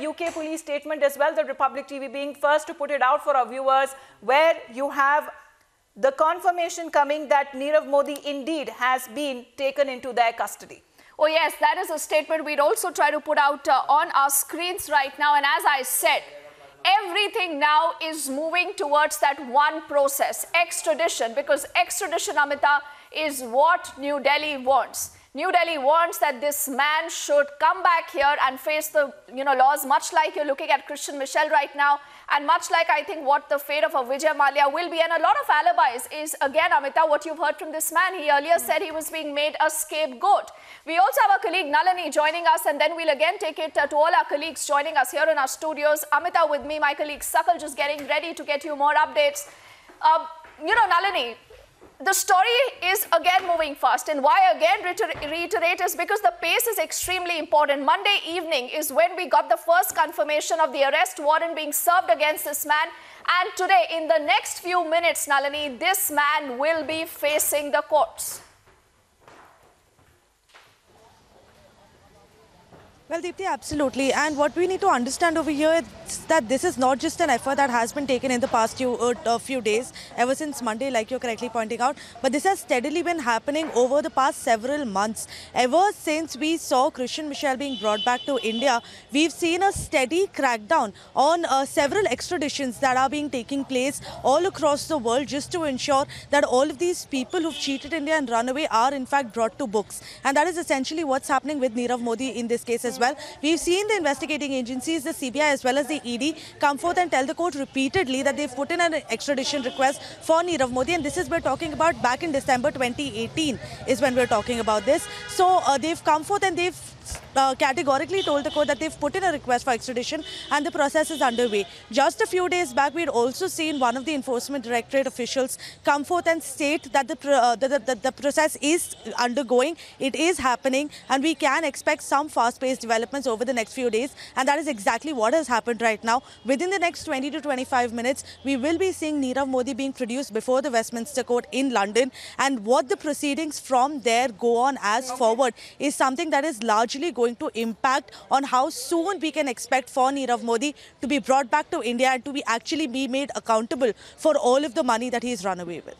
UK police statement as well, the Republic TV being first to put it out for our viewers, where you have the confirmation coming that Nirav Modi indeed has been taken into their custody. Oh yes, that is a statement we'd also try to put out on our screens right now. And as I said, everything now is moving towards that one process, extradition, because extradition, Amita, is what New Delhi wants. New Delhi wants that this man should come back here and face the laws, much like you're looking at Christian Michel right now, and much like I think what the fate of a Vijay Mallya will be. And a lot of alibis is, again, Amita, what you've heard from this man. He earlier said he was being made a scapegoat. We also have our colleague Nalini joining us, and then we'll again take it to all our colleagues joining us here in our studios. Amita with me, my colleague Sakal just getting ready to get you more updates. Nalini, the story is again moving fast, and why again reiterate is because the pace is extremely important. Monday evening is when we got the first confirmation of the arrest warrant being served against this man, and today, in the next few minutes, Nalini, this man will be facing the courts. Well, Deepthi, absolutely. And what we need to understand over here is that this is not just an effort that has been taken in the past few days, ever since Monday, like you're correctly pointing out, but this has steadily been happening over the past several months. Ever since we saw Christian Michel being brought back to India, we've seen a steady crackdown on several extraditions that are being taking place all across the world, just to ensure that all of these people who've cheated India and run away are in fact brought to books. And that is essentially what's happening with Nirav Modi in this case as well. We've seen the investigating agencies, the CBI as well as the ED, come forth and tell the court repeatedly that they've put in an extradition request for Nirav Modi, and this is we're talking about back in December 2018 is when we're talking about this. So they've come forth and they've categorically told the court that they've put in a request for extradition and the process is underway. Just a few days back, we had also seen one of the Enforcement Directorate officials come forth and state that the process is undergoing, it is happening, and we can expect some fast-paced developments over the next few days, and that is exactly what has happened right now. Within the next 20 to 25 minutes, we will be seeing Nirav Modi being produced before the Westminster Court in London, and what the proceedings from there go on as forward is something that is largely going to impact on how soon we can expect for Nirav Modi to be brought back to India and to be actually made accountable for all of the money that he's run away with.